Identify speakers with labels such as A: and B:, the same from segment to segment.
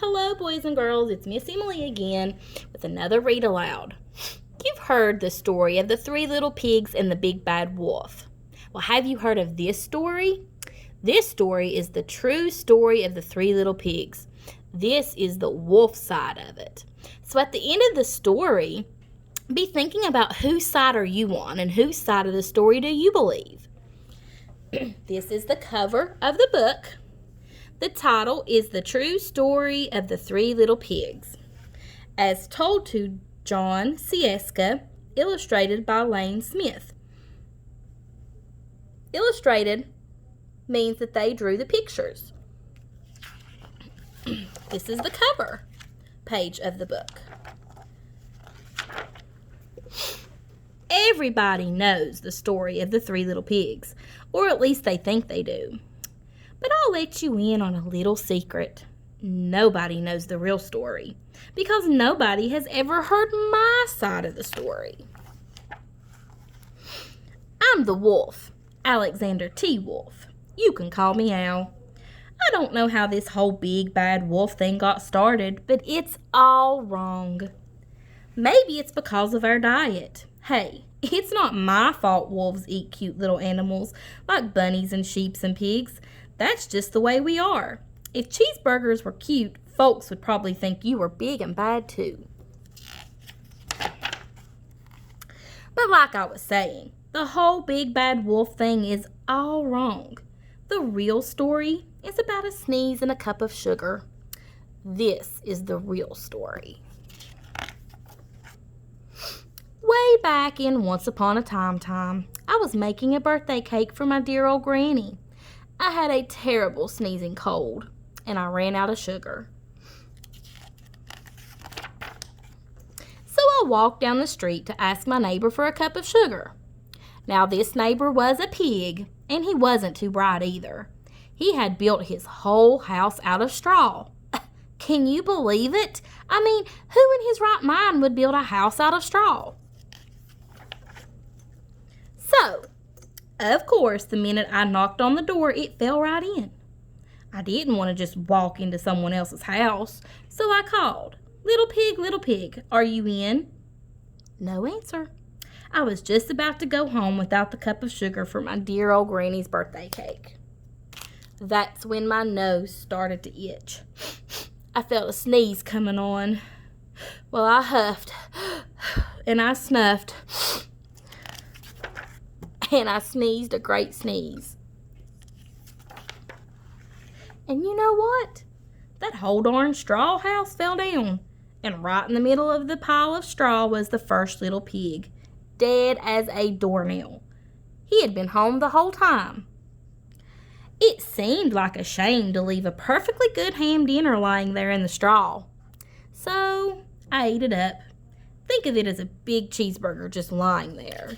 A: Hello, boys and girls. It's Miss Emily again with another read aloud. You've heard the story of the 3 little pigs and the big bad wolf. Well, have you heard of this story? This story is the true story of the 3 little pigs. This is the wolf side of it. So at the end of the story, be thinking about whose side are you on and whose side of the story do you believe? This is the cover of the book. The title is The True Story of the 3 Little Pigs, as told to John Sieska, illustrated by Lane Smith. Illustrated means that they drew the pictures. This is the cover page of the book. Everybody knows the story of the 3 little pigs, or at least they think they do. But I'll let you in on a little secret. Nobody knows the real story, because nobody has ever heard my side of the story. I'm the wolf, Alexander T. Wolf. You can call me Al. I don't know how this whole big bad wolf thing got started, but it's all wrong. Maybe it's because of our diet. Hey, it's not my fault wolves eat cute little animals like bunnies and sheep and pigs. That's just the way we are. If cheeseburgers were cute, folks would probably think you were big and bad too. But like I was saying, the whole big bad wolf thing is all wrong. The real story is about a sneeze and a cup of sugar. This is the real story. Way back in Once Upon a Time, I was making a birthday cake for my dear old granny. I had a terrible sneezing cold, and I ran out of sugar. So I walked down the street to ask my neighbor for a cup of sugar. Now this neighbor was a pig, and he wasn't too bright either. He had built his whole house out of straw. Can you believe it? I mean, who in his right mind would build a house out of straw? So, of course, the minute I knocked on the door, it fell right in. I didn't want to just walk into someone else's house, so I called, little pig, are you in?" No answer. I was just about to go home without the cup of sugar for my dear old granny's birthday cake. That's when my nose started to itch. I felt a sneeze coming on. Well, I huffed, and I snuffed, and I sneezed a great sneeze. And you know what? That whole darn straw house fell down, and right in the middle of the pile of straw was the first little pig, dead as a doornail. He had been home the whole time. It seemed like a shame to leave a perfectly good ham dinner lying there in the straw. So I ate it up. Think of it as a big cheeseburger just lying there.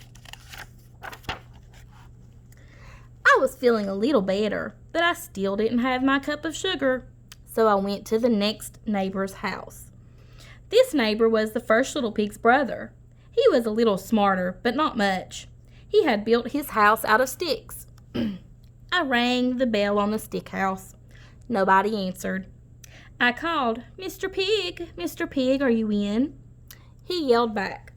A: I was feeling a little better, but I still didn't have my cup of sugar, so I went to the next neighbor's house. This neighbor was the first little pig's brother. He was a little smarter, but not much. He had built his house out of sticks. I rang the bell on the stick house. Nobody answered. I called, Mr. Pig, are you in?" He yelled back,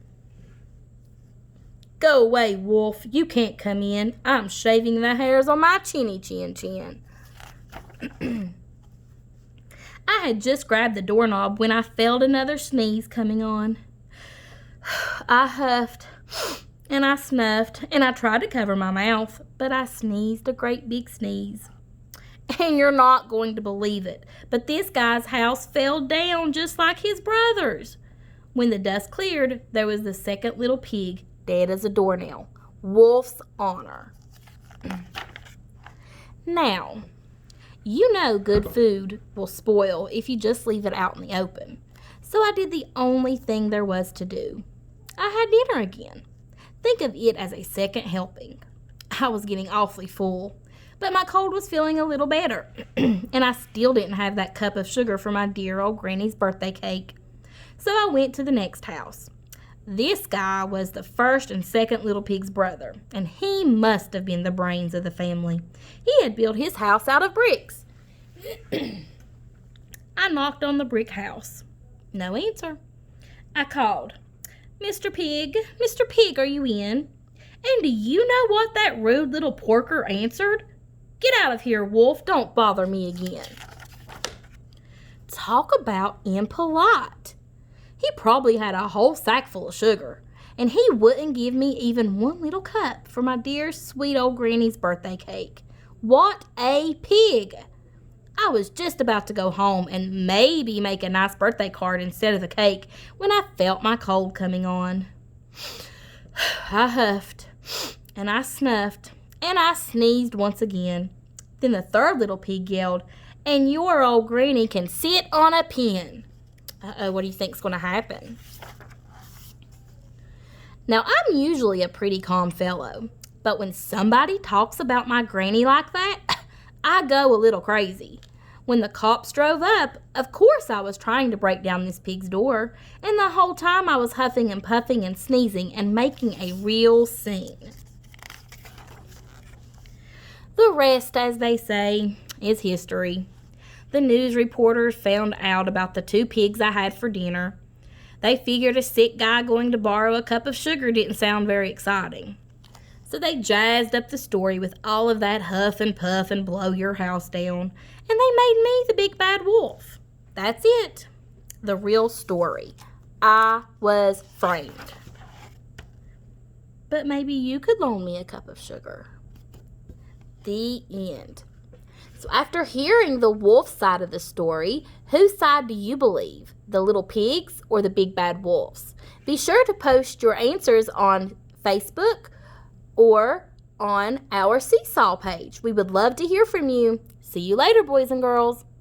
A: "Go away, wolf. You can't come in. I'm shaving the hairs on my chinny chin." I had just grabbed the doorknob when I felt another sneeze coming on. I huffed, and I snuffed, and I tried to cover my mouth, but I sneezed a great big sneeze. And you're not going to believe it, but this guy's house fell down just like his brother's. When the dust cleared, there was the second little pig, dead as a doornail. Wolf's honor. Now, you know good food will spoil if you just leave it out in the open. So I did the only thing there was to do. I had dinner again. Think of it as a second helping. I was getting awfully full, but my cold was feeling a little better, and I still didn't have that cup of sugar for my dear old granny's birthday cake. So I went to the next house. This guy was the first and second little pig's brother, and he must have been the brains of the family. He had built his house out of bricks. I knocked on the brick house. No answer. I called, Mr. Pig, are you in? And do you know what that rude little porker answered? Get out of here, Wolf. Don't bother me again. Talk about impolite. He probably had a whole sack full of sugar, and he wouldn't give me even one little cup for my dear sweet old granny's birthday cake. What a pig! I was just about to go home and maybe make a nice birthday card instead of the cake when I felt my cold coming on. I huffed, and I snuffed, and I sneezed once again. Then the third little pig yelled, and your old granny can sit on a pin. Uh-oh, what do you think's going to happen? Now, I'm usually a pretty calm fellow, but when somebody talks about my granny like that, I go a little crazy. When the cops drove up, of course I was trying to break down this pig's door, and the whole time I was huffing and puffing and sneezing and making a real scene. The rest, as they say, is history. The news reporters found out about the 2 pigs I had for dinner. They figured a sick guy going to borrow a cup of sugar didn't sound very exciting. So they jazzed up the story with all of that huff and puff and blow your house down, and they made me the big bad wolf. That's it. The real story. I was framed. But maybe you could loan me a cup of sugar. The end. So after hearing the wolf side of the story, whose side do you believe? The little pigs or the big bad wolves? Be sure to post your answers on Facebook or on our Seesaw page. We would love to hear from you. See you later, boys and girls.